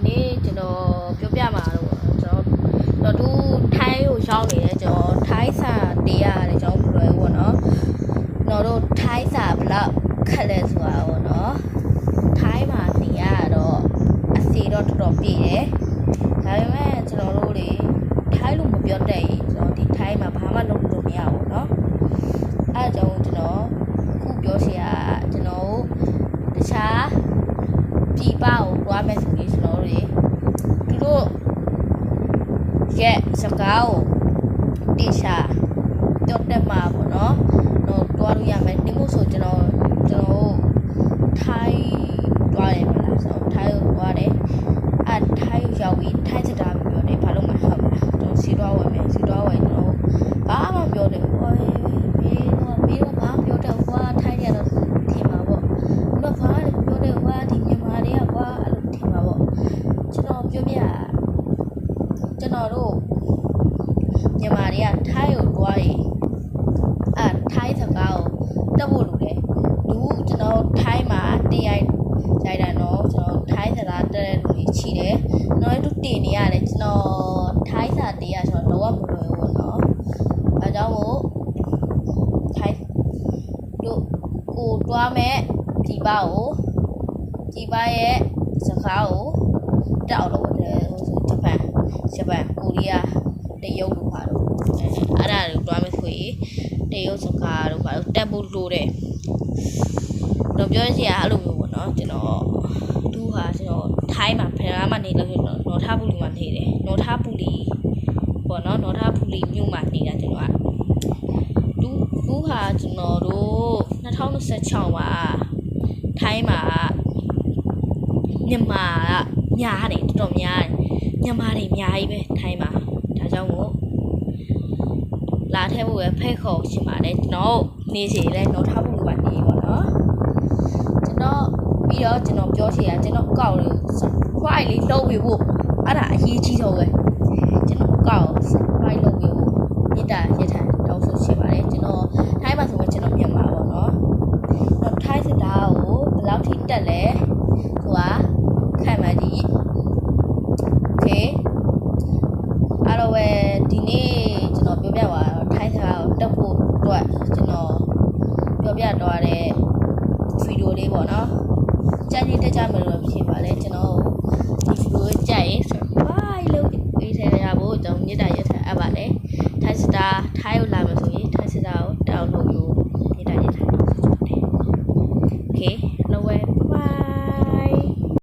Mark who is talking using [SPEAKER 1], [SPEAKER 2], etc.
[SPEAKER 1] နေ့ကျွန်တော်ပြောပြမှာတော့ကျွန်တော်တို့ထိုင်းကိုရောက်နေတယ်ကျွန်တော်ထိုင်းစာတေးရတယ်ကျွန်တော်ဘယ်လိုလဲပေါ့နော်ကျွန်တော်တို့ထိုင်းစာဘလောက်ခက်လဲဆိုတာပေါ့နော်ထိုင်းမှာနေရတော့အစီတော့တော်တော်ပြည့်တယ်ဒါပေမဲ့ကျွန်တော်တို့တွေထိုင်းလို့မပြောတတ်ရင်ကျွန်တော်ဒီထိုင်းမှာဘာမှလုပ်လို့မရဘူးเนาะအဲအကြောင်းကျွန်တော်အခုပြောချင်တာကျွန်တော်တခြားပြည်ပကိုတွားမယ်ဆိုရင်ကျွန်တော်တို့သူတို့ရဲ့စကားကိုတင်ရှာပြောတတ်မှာပေါ့နော်တော့တွားလို့ရမယ်ဒီမို့ဆိုကျွန်တော်ထိုင်းတွားတယ်မလားဆိုတော့ထိုင်းကိုတွားတယ်အဲထိုင်းရောက်ပြီးထိုင်းစကားပြောတယ်ဘာလို့မဟုတ်ဘူးကျွန်တော်စီတွားဝင်မယ်စီတွားဝင်ကျွန်တော်ဘာမှပြောတယ်ဟိုပြီးတော့ဘာပြောတယ်ကွာထိုင်းရတော့ထင်မှာပေါ့တော့ဘာလဲပြောတယ်ကွာဒီမြန်မာတွေကကွာအဲ့လိုထင်မှာပေါ့ကျွန်တော်ပြောပြကျွန်တော်တို့မြန်မာတွေကထိုင်းကိုတွားရင်ထိုင်းစကားကိုတက်ဖို့လိုတယ်လူကျွန်တော်ထိုင်းမှာတင်ရိုက်တာတော့ကျွန်တော်ထိုင်းစကားတက်တဲ့လူကြီးရှိတယ်ကျွန်တော်တို့တင်နေရတယ်ကျွန်တော်ထိုင်းစာတင်ရဆိုတော့တော့မလွယ်ဘူးပေါ့နော်အဲကြောင့်မို့ထိုင်းတို့ကိုတွားမဲ့ဒီပါကိုဒီပါရဲ့စကားကိုတောက်လို့တယ်ဂျပန်ကိုရီးယားတရုတ်တို့ပါတော့အဲ့ဒါတွေတွားမဲ့ဆိုရင်တရုတ်စကားတို့ပါတော့တက်ဖို့လိုတယ်တော့ပြောချင်တာအဲ့လိုမျိုးပေါ့နော်ကျွန်တော်သူဟာကျွန်တော်ထိုင်းမှာဖယ်မှာနေလို့နော်ထားပူလီမှာနေတယ်နော်ထားပူလီပေါ့နော်နော်ထားပူလီမြို့မှာနေတာကျွန်တော်ကသူဟာကျွန်တော်တို့2026မှာထိုင်းမှာမြန်မာကများတယ်တော်တော်များတယ်မြန်မာတွေအများကြီးပဲထိုင်းမှာဒါကြောင့်မို့လာထဲဖို့ပဲဖိတ်ခေါ်ရှင်ပါတယ်ကျွန်တော်နေစီလဲနော်ထားပူလီမှာနေပေါ့နော်ကျွန်တော်ပြီးတော့ကျွန်တော်ပြောချင်တာကျွန်တော်အကောက်လေးခွိုက်လေးလှုပ်ပြီးဖို့အဲ့ဒါအရေးကြီးဆုံးပဲကျွန်တော်အကောက်ခွိုက်လှုပ်ပြီးဖို့မြစ်တာရထားတော့ဆိုချင်ပါတယ်ကျွန်တော်ထိုင်းမှာဆိုရင်ကျွန်တော်မြန်မာပေါ့နော်တော့ထိုင်းစကားကိုဘယ်လောက်ထိတက်လဲဆိုတာခံမှန်းကြည့်โอเคအဲ့တော့ပဲဒီနေ့ကျွန်တော်ပြောပြပါတော့ထိုင်းစကားကိုတက်ဖို့အတွက်ကျွန်တော်ပြောပြတော့တဲ့ဗီဒီယိုလေးပေါ့နော်ကြိုက်ရင်တက်ကြမယ်လို့ဖြစ်ပါလေကျွန်တော်ဒီဗီဒီယိုကြိုက်ရင် subscribe လုပ်ပေးထားရဖို့ကျွန်တော်မြစ်တာရ